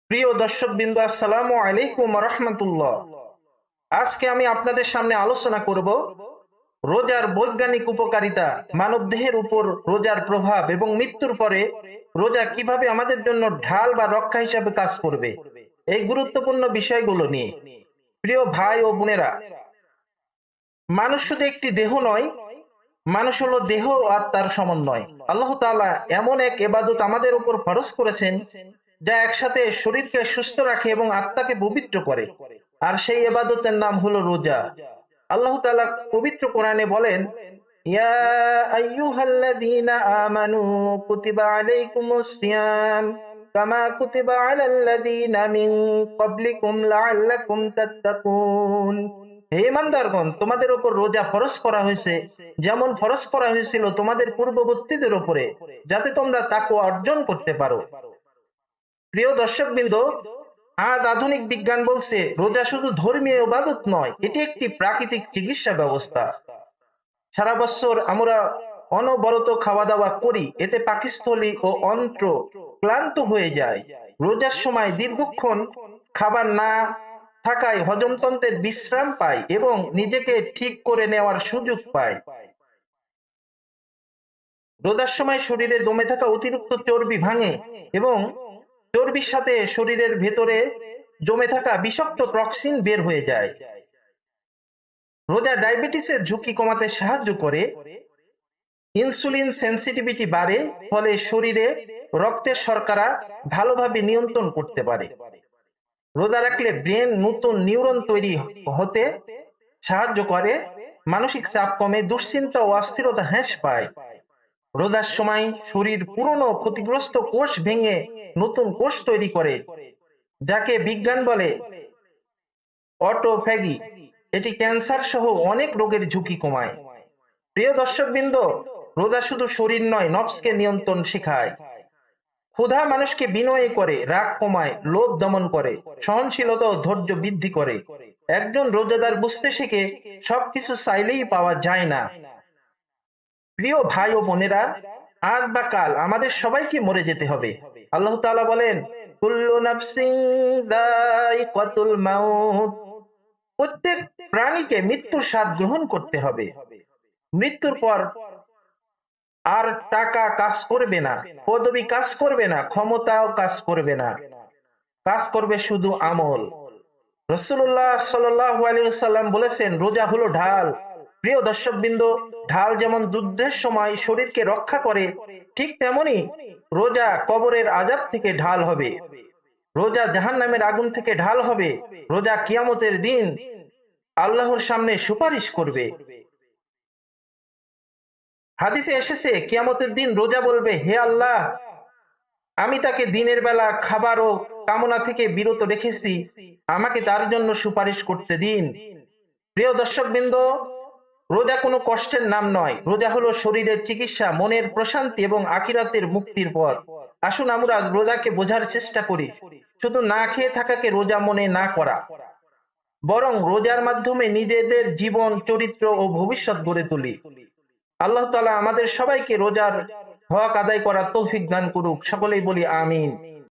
প্রিয় দর্শকবৃন্দ, আসসালামু আলাইকুম ওয়া রাহমাতুল্লাহ। আজকে আমি আপনাদের সামনে আলোচনা করব রোজার বৈজ্ঞানিক উপকারিতা, মানবদেহের উপর রোজার প্রভাব এবং মৃত্যুর পরে রোজা কিভাবে আমাদের জন্য ঢাল বা রক্ষা হিসাবে কাজ করবে, এই গুরুত্বপূর্ণ বিষয়গুলো নিয়ে। প্রিয় ভাই ও বোনেরা, মানুষ শুধু একটি দেহ নয়, মানুষ হলো দেহ ও আত্মার সমন্বয়। আল্লাহ তাআলা এমন এক ইবাদত আমাদের উপর ফরজ করেছেন যা একসাথে শরীরকে সুস্থ রাখে এবং আত্মাকে পবিত্র করে, আর সেই ইবাদতের নাম হলো রোজা। আল্লাহ তাআলা পবিত্র কোরআনে বলেন, ইয়া আইয়ুহাল্লাযীনা আমানু কুতিবা আলাইকুমুস সিয়াম কামা কুতিবা আলাল্লাযীনা মিন ক্বাবলিকুম লাআল্লাকুম তাত্তাকুন। হে ইমানদারগণ, তোমাদের উপর রোজা ফরজ করা হয়েছে যেমন ফরজ করা হয়েছিল তোমাদের পূর্ববর্তীদের উপরে, যাতে তোমরা তাকওয়া অর্জন করতে পারো। প্রিয় দর্শকবৃন্দ, আজ আধুনিক বিজ্ঞান বলছে রোজা শুধু ধর্মীয় ইবাদত নয়, এটি একটি প্রাকৃতিক চিকিৎসা ব্যবস্থা। সারা বছর আমরা অনবরত খাওয়া দাওয়া করি, এতে পাকস্থলী ও অন্ত্র ক্লান্ত হয়ে যায়। রোজার সময় দীর্ঘক্ষণ খাবার না থাকায় হজমতন্ত্রের বিশ্রাম পায় এবং নিজেকে ঠিক করে নেওয়ার সুযোগ পায়। রোজার সময় শরীরে জমে থাকা অতিরিক্ত চর্বি ভাঙে এবং চর্বির সাথে শরীরের ভেতরে জমে থাকা বিষাক্ত টক্সিন বের হয়ে যায়। রোজা ডায়াবেটিসের ঝুঁকি কমাতে সাহায্য করে, ইনসুলিন সেন্সিটিভিটি বাড়ে, ফলে শরীরে রক্তের শর্করা ভালোভাবে নিয়ন্ত্রণ করতে পারে। রোজা রাখলে ব্রেন নতুন নিউরন তৈরি হতে সাহায্য করে, মানসিক চাপ কমে, দুশ্চিন্তা ও অস্থিরতা হ্রাস পায়। রোজার সময় শরীর পুরনো ক্ষতিগ্রস্ত কোষ ভেঙে নতুন কোষ তৈরি করে, যাকে বিজ্ঞান বলে অটোফ্যাগি। এটি ক্যান্সার সহ অনেক রোগের ঝুঁকি কমায়। প্রিয় দর্শকবৃন্দ, রোজা শুধু শরীর নয়, নফসকে নিয়ন্ত্রণ শেখায়। ক্ষুধা মানুষকে বিনয়ী করে, রাগ কমায়, লোভ দমন করে, সহনশীলতা ও ধৈর্য বৃদ্ধি করে। একজন রোজাদার বুঝতে শেখে সবকিছু চাইলেই পাওয়া যায় না। প্রিয় ভাই ও বোনেরা, আজ বা কাল আমাদের সবাইকে মরে যেতে হবে। আল্লাহ তাআলা বলেন, কুল্লু নাফসিন যায়িকাতুল মাউত। প্রত্যেক প্রাণীকে মৃত্যুর স্বাদ গ্রহণ করতে হবে। মৃত্যুর পর আর টাকা কাজ করবে না, পদবি কাজ করবে না, ক্ষমতাও কাজ করবে না, কাজ করবে শুধু আমল। রাসূলুল্লাহ সাল্লাল্লাহু আলাইহি ওয়াসাল্লাম বলেছেন, রোজা হলো ঢাল। প্রিয় দর্শকবৃন্দ, ঢাল যেমন যুদ্ধের সময় শরীরকে রক্ষা করে, ঠিক তেমনি রোজা কবরের আযাব থেকে ঢাল হবে। রোজা জাহান্নামের আগুন থেকে ঢাল হবে। রোজা কিয়ামতের দিন আল্লাহর সামনে সুপারিশ করবে। হাদিসে এসেছে, কিয়ামতের দিন রোজা বলবে, হে আল্লাহ, আমি তাকে দিনের বেলা খাবার ও কামনা থেকে বিরত রেখেছি, আমাকে তার জন্য সুপারিশ করতে দিন। প্রিয় দর্শকবৃন্দ, রোজা কোনো কষ্টের নাম নয়। রোজা হলো শরীরের চিকিৎসা, মনের প্রশান্তি এবং আখিরাতের মুক্তির পথ। আসুন আমরা রোজাকে বোঝার চেষ্টা করি, শুধু না খেয়ে থাকাকে রোজা মনে না করা, বরং রোজার মাধ্যমে নিজেদের জীবন, চরিত্র ও ভবিষ্যৎ গড়ে তুলি। আল্লাহ তাআলা আমাদের সবাইকে রোজার হক আদায় করার তৌফিক দান করুক। সকলেই বলি আমিন।